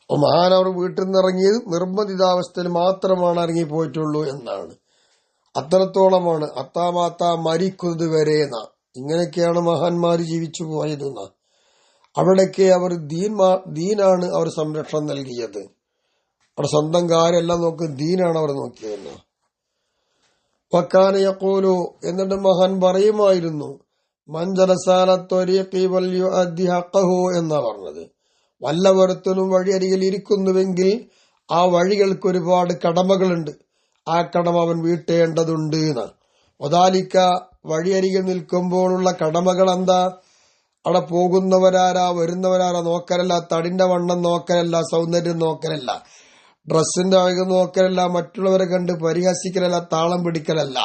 മഹാൻ അവർ വീട്ടിൽ നിന്ന് ഇറങ്ങിയത് നിർബന്ധിതാവസ്ഥയിൽ മാത്രമാണ് ഇറങ്ങിപ്പോയിട്ടുള്ളൂ എന്നാണ്. അത്രത്തോളമാണ് അത്താമാത്ത മരിക്കുന്നത് വരെയെന്ന. ഇങ്ങനെയൊക്കെയാണ് മഹാന്മാര് ജീവിച്ചു പോയതെന്ന. അവിടേക്ക് അവർ ദീനാണ് അവർ സംരക്ഷണം നൽകിയത്. അവിടെ സ്വന്തം കാര്യമെല്ലാം നോക്കും, ദീനാണ് അവർ നോക്കിയതെന്ന്. വക്കാന യഖൂലു, എന്നിട്ട് മഹാൻ പറയുമായിരുന്നു, മഞ്ചലസാലത്തൊരീഖി വൽയുഅദ്ദി ഹഖഹു എന്നാ പറഞ്ഞത്. വല്ലവരത്തിനും വഴിയരികിൽ ഇരിക്കുന്നുവെങ്കിൽ ആ വഴികൾക്ക് ഒരുപാട് കടമകളുണ്ട്, ആ കടമ അവൻ വീട്ടേണ്ടതുണ്ട് എന്ന്. ഒതാലിക്ക വഴിയരികിൽ നിൽക്കുമ്പോഴുള്ള കടമകൾ എന്താ? അവിടെ പോകുന്നവരാരാ വരുന്നവരാരാ നോക്കലല്ല, തടിന്റെ വണ്ണം നോക്കലല്ല, സൗന്ദര്യം നോക്കലല്ല, ഡ്രസ്സിന്റെ അഴക് നോക്കലല്ല, മറ്റുള്ളവരെ കണ്ട് പരിഹസിക്കലല്ല, താളം പിടിക്കലല്ല,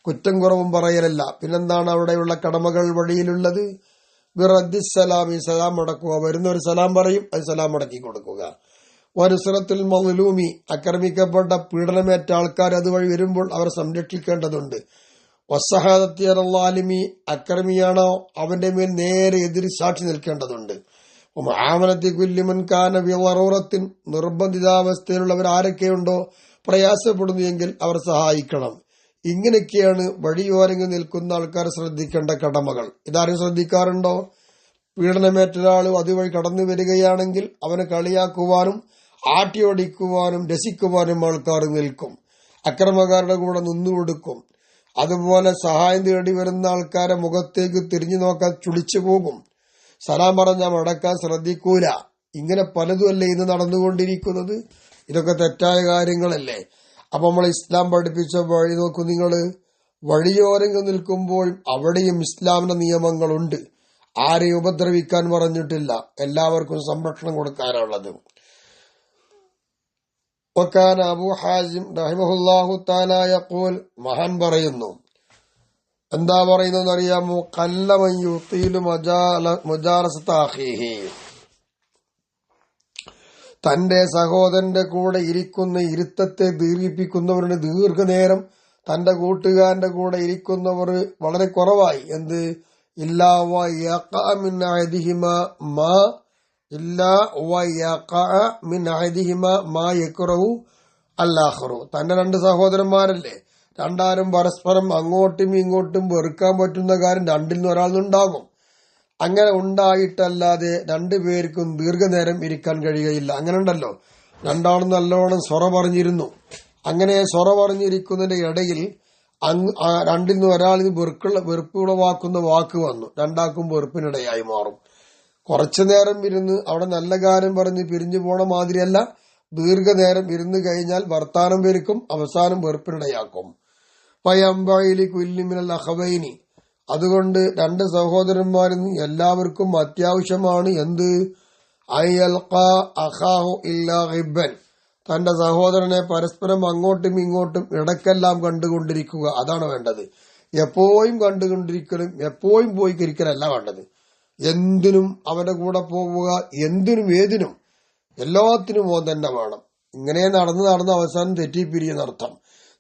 കുറ്റം കുറവും പറയലല്ല. പിന്നെന്താണ് അവിടെയുള്ള കടമകൾ വഴിയിലുള്ളത്? ബിറദ്ദിസ്സലാമി, സലാം മടക്കുക. വരുന്നവർ സലാം പറയും, അത് സലാം മടക്കി കൊടുക്കുക. വനുസ്റത്തുൽ മദ്ലൂമി, ആക്രമിക്കപ്പെട്ട പീഡനമേറ്റ ആൾക്കാർ അതുവഴി വരുമ്പോൾ അവർ സംരക്ഷിക്കേണ്ടതുണ്ട്. വസ്സഹാദത്തി അലല്ലാലിമി, അക്രമിയാണോ അവന്റെ മേൽ നേരെ എതിര് സാക്ഷി നിൽക്കേണ്ടതുണ്ട്. മുആമലത്തി കുല്ലി മൻ കാന ഫി ദറൂറത്തിൻ, നിർബന്ധിതാവസ്ഥയിലുള്ളവർ ആരൊക്കെയുണ്ടോ പ്രയാസപ്പെടുന്നു എങ്കിൽ അവർ സഹായിക്കണം. ഇങ്ങനെയൊക്കെയാണ് വഴിയോരങ്ങി നിൽക്കുന്ന ആൾക്കാർ ശ്രദ്ധിക്കേണ്ട കടമകൾ. ഇതാരും ശ്രദ്ധിക്കാറുണ്ടോ? പീഡനമേറ്റ ഒരാൾ അതുവഴി കടന്നു വരികയാണെങ്കിൽ അവനെ കളിയാക്കുവാനും ആട്ടിയോടിക്കുവാനും രസിക്കുവാനും ആൾക്കാർ നിൽക്കും. അക്രമക്കാരുടെ കൂടെ നിന്നുകൊടുക്കും. അതുപോലെ സഹായം തേടി വരുന്ന ആൾക്കാരെ മുഖത്തേക്ക് തിരിഞ്ഞു നോക്കാൻ ചുളിച്ചു പോകും. സലാം പറഞ്ഞാൽ മടക്കാൻ ശ്രദ്ധിക്കൂല. ഇങ്ങനെ പലതുമല്ലേ ഇന്ന് നടന്നുകൊണ്ടിരിക്കുന്നത്. ഇതൊക്കെ തെറ്റായ കാര്യങ്ങളല്ലേ. അപ്പൊ നമ്മൾ ഇസ്ലാം പഠിപ്പിച്ച വഴി നോക്കൂ നിങ്ങള്. വഴിയോരങ്ങ് നിൽക്കുമ്പോൾ അവിടെയും ഇസ്ലാമിന്റെ നിയമങ്ങളുണ്ട്. ആരെയും ഉപദ്രവിക്കാൻ പറഞ്ഞിട്ടില്ല, എല്ലാവർക്കും സംരക്ഷണം കൊടുക്കാനുള്ളത്. വകാന അബൂ ഹാസിം റഹിമഹുല്ലാഹു തആല യഖൂൽ, മഹാൻ പറയുന്നു, എന്താ പറയുന്നത് അറിയാമോ? ഖല്ലമൻ യുതീലു മുജാലസത അഖീഹി, തന്റെ സഹോദരന്റെ കൂടെ ഇരിക്കുന്ന ഇരുത്തത്തെ ദീർഘിപ്പിക്കുന്നവരുടെ ദീർഘനേരം തന്റെ കൂട്ടുകാരന്റെ കൂടെ ഇരിക്കുന്നവർ വളരെ കുറവായി. എന്ത്? ഇല്ലാ വയഖഅ മിൻ അഹദിഹിമാ മാ യക്റഹു അൽ-ആഖിറു, തന്റെ രണ്ട് സഹോദരന്മാരല്ലേ, രണ്ടാരും പരസ്പരം അങ്ങോട്ടും ഇങ്ങോട്ടും വെറുക്കാൻ പറ്റുന്ന കാര്യം രണ്ടിൽ നിന്ന് ഒരാളിനുണ്ടാകും. അങ്ങനെ ഉണ്ടായിട്ടല്ലാതെ രണ്ടുപേർക്കും ദീർഘനേരം ഇരിക്കാൻ കഴിയുകയില്ല. അങ്ങനെ ഉണ്ടല്ലോ, രണ്ടാളും നല്ലോണം സൊറ പറഞ്ഞിരുന്നു. അങ്ങനെ സൊറ പറഞ്ഞിരിക്കുന്നതിന്റെ ഇടയിൽ രണ്ടിൽ നിന്ന് ഒരാളിന് വെറുപ്പുളവാക്കുന്ന വാക്ക് വന്നു. രണ്ടാക്കും വെറുപ്പിനിടയായി മാറും. കുറച്ചു നേരം ഇരുന്ന് അവിടെ നല്ല കാര്യം പറഞ്ഞ് പിരിഞ്ഞു പോണ മാതിരിയല്ല, ദീർഘനേരം ഇരുന്ന് കഴിഞ്ഞാൽ വർത്താനം പെരുക്കും, അവസാനം വെറുപ്പിനിടയാക്കും. പയമ്പയിലി കുല്ലിമിനൽ അഖവൈനി, അതുകൊണ്ട് രണ്ട് സഹോദരന്മാരിൽ നിന്ന് എല്ലാവർക്കും അത്യാവശ്യമാണ് എന്ത്? അയൽഖാ അഖാഹു ഇല്ലാ ഹിബ്ബൻ, തന്റെ സഹോദരനെ പരസ്പരം അങ്ങോട്ടും ഇങ്ങോട്ടും ഇടയ്ക്കെല്ലാം കണ്ടുകൊണ്ടിരിക്കുക. അതാണ് വേണ്ടത്. എപ്പോഴും കണ്ടുകൊണ്ടിരിക്കലും എപ്പോഴും പോയി കരിക്കലല്ല വേണ്ടത്. എന്തിനും അവന്റെ കൂടെ പോവുക, എന്തിനും ഏതിനും എല്ലാത്തിനും ഓൻ തന്നെ വേണം. ഇങ്ങനെ നടന്ന് അവസാനം തെറ്റിപ്പിരിയെന്നർത്ഥം.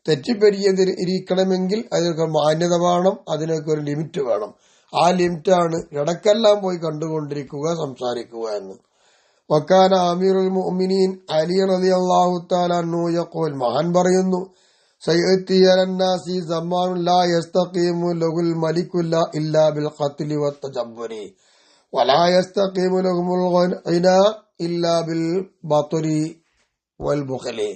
തെറ്റിപ്പിരിയിരിക്കണമെങ്കിൽ അതിനൊക്കെ മാന്യത വേണം, അതിനൊക്കെ ഒരു ലിമിറ്റ് വേണം. ആ ലിമിറ്റാണ് ഇടയ്ക്കെല്ലാം പോയി കണ്ടുകൊണ്ടിരിക്കുക, സംസാരിക്കുക എന്ന്. വക്കാന അമീറുൽ മുഅ്മിനീൻ അലി റളിയല്ലാഹു തആല അൻഹു യഖൂൽ, മഹാൻ പറയുന്നു, സയഅതി അലന്നാസി സമാനുൻ ലാ യസ്തഖീമു ലഹുൽ മലികു ഇല്ലാ ബിൽ ഖത്ലി വത്തജബ്ബുരി വലാ യസ്തഖീമു ലഹുൽ ഗിനാ ഇല്ലാ ബിൽ ബത്രി വൽ ബുഖലി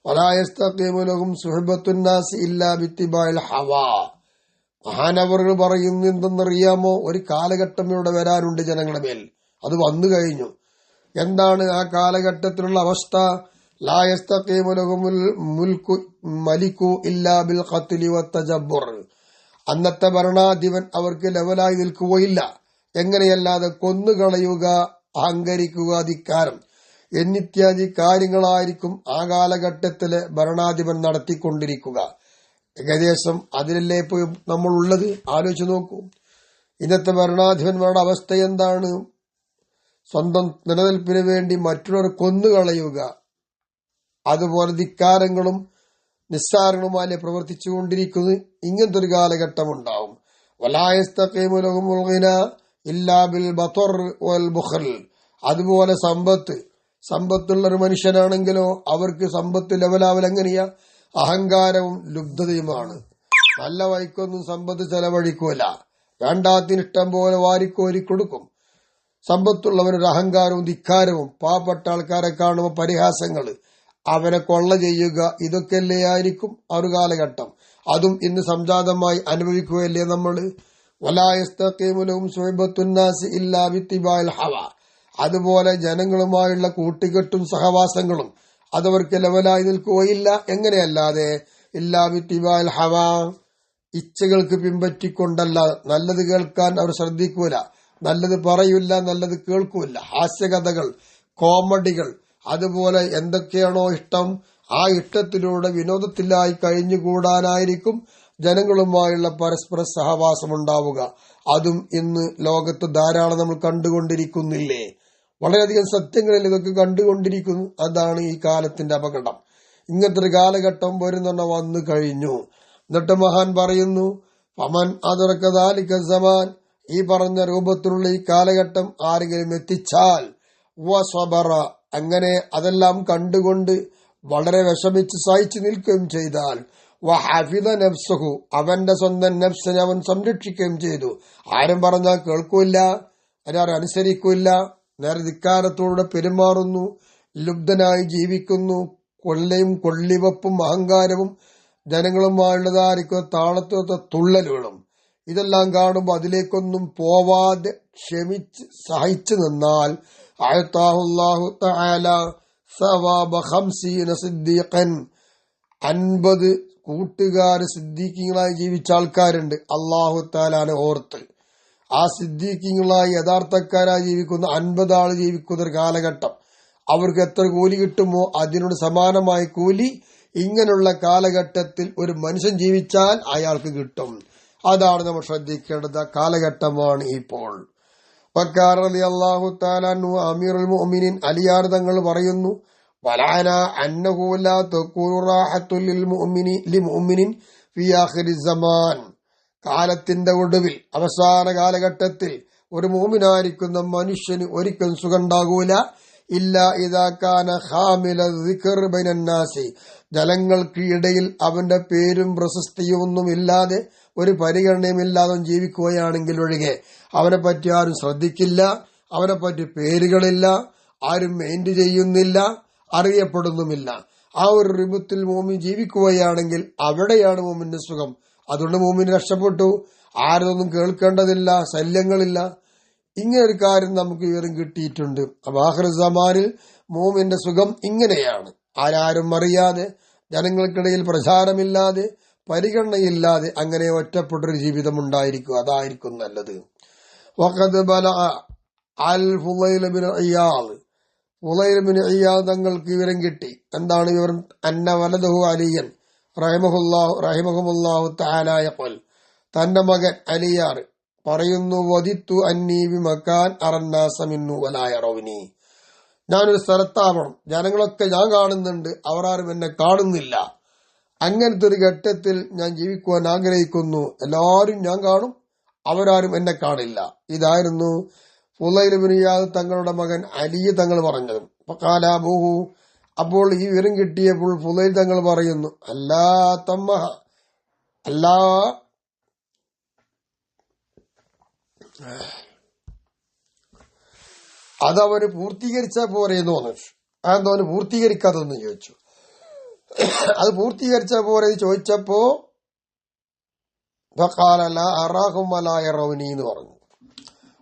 വലാ യസ്തഖീമു ലഹും സുഹബത്തുൻ നാസി ഇല്ലാ ബിത്തിബാഇൽ ഹവാ. മഹാനവറുകൾ പറയുന്നു എന്തെന്നറിയാമോ? ഒരു കാലഘട്ടം ഇവിടെ വരാനുണ്ട് ജനങ്ങളുടെ മേൽ. അത് വന്നു കഴിഞ്ഞു. എന്താണ് ആ കാലഘട്ടത്തിലുള്ള അവസ്ഥ? ലാ യസ്തഖീമു ലഹുൽ മലികു ഇല്ലാ ബിൽ ഖത്ലി വത്തജബ്ബുർ, അന്നത്തെ ഭരണാധിപൻ അവർക്ക് ലെവലായി നിൽക്കുകയില്ല. എങ്ങനെയല്ലാതെ കൊന്നുകളയുക, അഹങ്കരിക്കുക, ധിക്കാരം എന്നിത്യാദി കാര്യങ്ങളായിരിക്കും ആ കാലഘട്ടത്തിലെ ഭരണാധിപൻ നടത്തിക്കൊണ്ടിരിക്കുക. ഏകദേശം അതിലല്ലേ ഇപ്പോൾ നമ്മൾ ഉള്ളത്. ആലോചിച്ച് നോക്കൂ, ഇന്നത്തെ ഭരണാധിപന്മാരുടെ അവസ്ഥ എന്താണ്? സ്വന്തം നിലനിൽപ്പിന് വേണ്ടി മറ്റുള്ളവർ കൊന്നുകളയുക, അതുപോലെ ധിക്കാരങ്ങളും നിസ്സാരങ്ങളുമായി പ്രവർത്തിച്ചുകൊണ്ടിരിക്കുന്നത്. ഇങ്ങനത്തെ ഒരു കാലഘട്ടം ഉണ്ടാവും. വലാ യസ്തഖീമു ലഹുൽ ഗിനാ ഇല്ലാ ബിൽ ബത്ർ വൽ ബുഖൽ, അതുപോലെ സമ്പത്തുള്ളൊരു മനുഷ്യനാണെങ്കിലോ അവർക്ക് സമ്പത്ത് ലെവലാവൽ എങ്ങനെയാ? അഹങ്കാരവും ലുബ്ധതയുമാണ്. നല്ല വഴിക്കൊന്നും സമ്പത്ത് ചെലവഴിക്കൂല, വേണ്ടാത്തിന് ഇഷ്ടം പോലെ വാരിക്കോരി കൊടുക്കും. സമ്പത്തുള്ളവനൊരു അഹങ്കാരവും ധിക്കാരവും, പാവപ്പെട്ട ആൾക്കാരെ കാണുമ്പോൾ പരിഹാസങ്ങൾ, അവരെ കൊള്ള ചെയ്യുക, ഇതൊക്കെയല്ലേ ആയിരിക്കും ആ ഒരു കാലഘട്ടം. അതും ഇന്ന് സംജാതമായി അനുഭവിക്കുകയല്ലേ നമ്മൾ. അതുപോലെ ജനങ്ങളുമായുള്ള കൂട്ടുകെട്ടും സഹവാസങ്ങളും അതവർക്ക് ലെവലായി നിൽക്കുകയില്ല. എങ്ങനെയല്ലാതെ ഇല്ലാ ബിത്തിബാൽ ഹവ, ഇച്ഛകൾക്ക് പിൻപറ്റിക്കൊണ്ടല്ല. നല്ലത് കേൾക്കാൻ അവർ ശ്രദ്ധിക്കൂല, നല്ലത് പറയൂല, നല്ലത് കേൾക്കൂല. ഹാസ്യകഥകൾ, കോമഡികൾ, അതുപോലെ എന്തൊക്കെയാണോ ഇഷ്ടം ആ ഇഷ്ടത്തിലൂടെ വിനോദത്തിലായി കഴിഞ്ഞുകൂടാനായിരിക്കും ജനങ്ങളുമായുള്ള പരസ്പര സഹവാസം ഉണ്ടാവുക. അതും ഇന്ന് ലോകത്ത് ധാരാളം നമ്മൾ കണ്ടുകൊണ്ടിരിക്കുന്നില്ലേ? വളരെയധികം സത്യങ്ങളിൽ ഇതൊക്കെ കണ്ടുകൊണ്ടിരിക്കുന്നു. അതാണ് ഈ കാലത്തിന്റെ അപകടം. ഇങ്ങനത്തെ ഒരു കാലഘട്ടം വരുന്ന വന്നു കഴിഞ്ഞു. എന്നിട്ട് മഹാൻ പറയുന്നു, ഫമൻ അതുറക്കദാലിക സമാൻ, ഈ പറഞ്ഞ രൂപത്തിലുള്ള ഈ കാലഘട്ടം ആരെങ്കിലും എത്തിച്ചാൽ വസബറ, അങ്ങനെ അതെല്ലാം കണ്ടുകൊണ്ട് വളരെ വിഷമിച്ച് സഹിച്ചു നിൽക്കുകയും ചെയ്താൽ, വഹഫിദ നഫ്സഹു, അവന്റെ സ്വന്തം നഫ്സിനെ അവൻ സംരക്ഷിക്കുകയും ചെയ്തു. ആരും പറഞ്ഞാൽ കേൾക്കൂല, ആരും അനുസരിക്കൂല, നേരെ ധിക്കാരത്തോടെ പെരുമാറുന്നു, ലുബ്ധനായി ജീവിക്കുന്നു, കൊള്ളയും കൊള്ളിവപ്പും അഹങ്കാരവും ജനങ്ങളുമായുള്ളതായിരിക്കും താളത്തോത്ത തുള്ളലുകളും. ഇതെല്ലാം കാണുമ്പോൾ അതിലേക്കൊന്നും പോവാതെ ക്ഷമിച്ച് സഹിച്ചു നിന്നാൽ അഅതാഹുല്ലാഹു തആല സവാബ 50 സിദ്ദീഖൻ, 50 കൂട്ടുകാര് സിദ്ദീഖീങ്ങളായി ജീവിച്ച ആൾക്കാരുണ്ട്. അല്ലാഹു തആലാനെ ഓർത്ത് ആ സിദ്ദീഖീങ്ങളായി യഥാർത്ഥക്കാരായി ജീവിക്കുന്ന 50 ആള് ജീവിക്കുന്ന ഒരു കാലഘട്ടം, അവർക്ക് എത്ര കൂലി കിട്ടുമോ അതിനോട് സമാനമായ കൂലി ഇങ്ങനെയുള്ള കാലഘട്ടത്തിൽ ഒരു മനുഷ്യൻ ജീവിച്ചാൽ അയാൾക്ക് കിട്ടും. അതാണ് നമ്മൾ ശ്രദ്ധിക്കേണ്ടത്. കാലഘട്ടമാണ് ഇപ്പോൾ. വക്കാർ റളിയല്ലാഹു തആല അൻഹു അമീറുൽ മുഅ്മിനീൻ അലിയാർ തങ്ങൾ പറയുന്നു, വലാന അന്നഹു ലാ തകൂനു റാഹത്തുൽ ലിൽമുഅ്മിനിൻ ഫീ ആഖിരി സമാൻ, കാലത്തിന്റെ ഒടുവിൽ അവസാന കാലഘട്ടത്തിൽ ഒരു മുഅ്മിനായിരിക്കുന്ന മനുഷ്യന് ഒരിക്കലും സുഖമുണ്ടാകൂല. ഇല്ല ഇദാ കാന ഖാമില ദിക്ർ ബൈനന്നാസി, ജനങ്ങൾക്ക് ഇടയിൽ അവന്റെ പേരും പ്രശസ്തിയും ഒന്നും ഇല്ലാതെ ഒരു പരിഗണനയുമില്ലാതെ ജീവിക്കുകയാണെങ്കിൽ ഒഴികെ. അവനെ പറ്റി ആരും ശ്രദ്ധിക്കില്ല, അവനെ പറ്റി പേരുകളില്ല, ആരും മെയിൻറ് ചെയ്യുന്നില്ല, അറിയപ്പെടുന്നുമില്ല. ആ ഒരു റിബത്തിൽ മോമിൻ ജീവിക്കുകയാണെങ്കിൽ അവിടെയാണ് മോമിന്റെ സുഖം. അതുകൊണ്ട് മോമിൻ രക്ഷപ്പെട്ടു, ആരൊന്നും കേൾക്കേണ്ടതില്ല, ശല്യങ്ങളില്ല. ഇങ്ങനെ ഒരു കാര്യം നമുക്ക് വിവരം കിട്ടിയിട്ടുണ്ട്. അപ്പൊ ആഖിർ സമാനിൽ മോമിന്റെ സുഖം ഇങ്ങനെയാണ്. ആരാരും അറിയാതെ, ജനങ്ങൾക്കിടയിൽ പ്രചാരമില്ലാതെ, പരിഗണനയില്ലാതെ അങ്ങനെ ഒറ്റപ്പെട്ടൊരു ജീവിതം ഉണ്ടായിരിക്കും. അതായിരിക്കും നല്ലത്. വഖദ് ബലഅ അൽ ഫുളൈൽ ബിൻ ഇയാദ്, ഫുളൈൽ ബിൻ ഇയാദ് തങ്ങൾക്ക് വിവരം കിട്ടി. എന്താണ് വിവരം? അന്ന വലദഹു അലിയൻ റഹിമഹുല്ലാഹു തആല യഖുൽ, തന്റെ മകൻ അലിയാർ പറയുന്നു, വദിത്തു അന്നീ ബിമകാൻ അറന്നാസ മിന്നു വലാ യറൗനി, ഞാനൊരു സ്ഥലത്താവണം, ജനങ്ങളൊക്കെ ഞാൻ കാണുന്നുണ്ട്, അവർ ആരും എന്നെ കാണുന്നില്ല. അങ്ങനത്തെ ഒരു ഘട്ടത്തിൽ ഞാൻ ജീവിക്കുവാൻ ആഗ്രഹിക്കുന്നു. എല്ലാവരും ഞാൻ കാണും, അവരാരും എന്നെ കാണില്ല. ഇതായിരുന്നു ഫുളൈൽ ബിൻ ഇയാദ് തങ്ങളുടെ മകൻ അലി തങ്ങൾ പറഞ്ഞത്. ഫഖാലബുഹു, അപ്പോൾ ഈ വിവരം കിട്ടിയപ്പോൾ ഫുളൈൽ തങ്ങൾ പറയുന്നു, അല്ലാ തമ്മഹ, അല്ലാ അതവര് പൂർത്തീകരിച്ചാ പോരെന്ന് പറഞ്ഞു. അതെന്തോ അവന് പൂർത്തീകരിക്കാതെന്ന് ചോദിച്ചു. അത് പൂർത്തീകരിച്ച പോരെ ചോദിച്ചപ്പോ അറാഹും വലാ യറൗനി എന്ന് പറഞ്ഞു.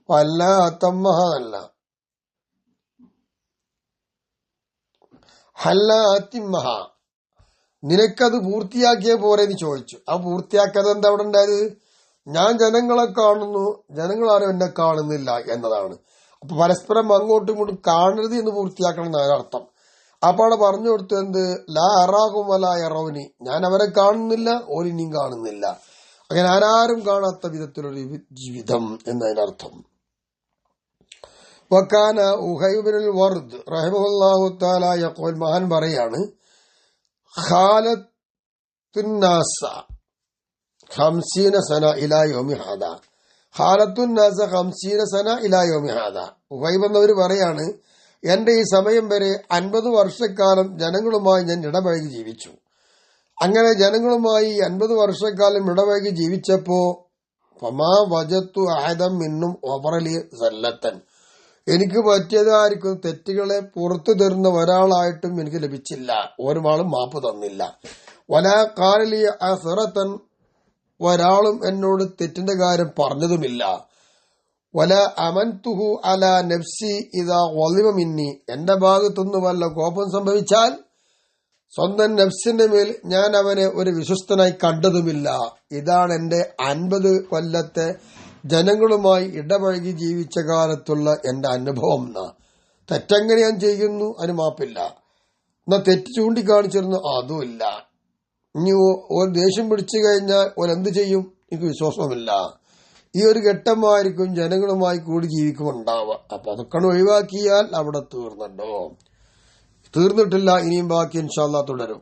അല്ല തമ്മഹ അല്ല, ഹല്ല അത്തിമ്മഹ, നിനക്കത് പൂർത്തിയാക്കിയ പോരെന്ന് ചോദിച്ചു. ആ പൂർത്തിയാക്കാതെ എന്താ അവിടെ ഉണ്ടായത്? ഞാൻ ജനങ്ങളെ കാണുന്നു, ജനങ്ങളാരും എന്നെ കാണുന്നില്ല എന്നതാണ്. അപ്പൊ പരസ്പരം അങ്ങോട്ടും ഇങ്ങോട്ടും കാണരുത് എന്ന് പൂർത്തിയാക്കണം എന്നാണ് അർത്ഥം. അപ്പൊ അവിടെ പറഞ്ഞു കൊടുത്തു എന്ത്? ലാ അറാഹും വലാ യറൗനി, ഞാൻ അവരെ കാണുന്നില്ല, ഓരിനിയും കാണുന്നില്ല. അങ്ങനെ ആരാരും കാണാത്ത വിധത്തിലൊരു ജീവിതം എന്നതിനർത്ഥം. വക്കാന ഉഹൈബിനുൽ വർദ് റഹിമഹുല്ലാഹു തആല യഖൂൽ, മഹാൻ പറയാണ്, ഖാലത്തുന്നാസ 50 സന ഇലാ യൗമി ഹാദാ, ഖാലത്തുന്നാസ 50 സന ഇലാ യൗമി ഹാദാ. ഉഹൈബ് എന്നവർ പറയാണ്, എന്റെ ഈ സമയം വരെ 50 വർഷക്കാലം ജനങ്ങളുമായി ഞാൻ ഇടപഴകി ജീവിച്ചു. അങ്ങനെ ജനങ്ങളുമായി 50 വർഷക്കാലം ഇടപഴകി ജീവിച്ചപ്പോ ഫമാ വജത്തു ആദം മിന്നും ഒവറലി സല്ലത്തൻ, എനിക്ക് പറ്റിയതായിരിക്കും തെറ്റുകളെ പുറത്തു തരുന്ന ഒരാളായിട്ടും എനിക്ക് ലഭിച്ചില്ല. ഒരാളും മാപ്പ് തന്നില്ല. വലാ ഖാലലി അസ്റത്തൻ, ഒരാളും എന്നോട് തെറ്റിന്റെ കാര്യം പറഞ്ഞതുമില്ല. വല അമൻതുഹു അല നഫ്സി ഇദാ ഗളിബ മിന്നി, എന്റെ ഭാഗത്തുനിന്ന് വല്ല കോപം സംഭവിച്ചാൽ സ്വന്തം നഫ്സിന്റെ മേൽ ഞാൻ അവനെ ഒരു വിശ്വസ്തനായി കണ്ടതുമില്ല. ഇതാണ് എന്റെ 50 കൊല്ലത്തെ ജനങ്ങളുമായി ഇടപഴകി ജീവിച്ച കാലത്തുള്ള എന്റെ അനുഭവം. തെറ്റെങ്ങനെ ഞാൻ ചെയ്യുന്നു, അതിന് മാപ്പില്ല. എന്നാ തെറ്റ് ചൂണ്ടിക്കാണിച്ചിരുന്നു, അതുമില്ല. ഇനി ഒരു ദേഷ്യം പിടിച്ചു കഴിഞ്ഞാൽ ഓരെന്ത് ചെയ്യും, എനിക്ക് വിശ്വാസമില്ല. ഈ ഒരു ഘട്ടമായിരിക്കും ജനങ്ങളുമായി കൂടി ജീവിക്കുമുണ്ടാവുക. അപ്പൊ അതൊക്കെ ഒഴിവാക്കിയാൽ അവിടെ തീർന്നല്ലോ. തീർന്നിട്ടില്ല, ഇനിയും ബാക്കി ഇൻഷാ അല്ലാഹ് തുടരും.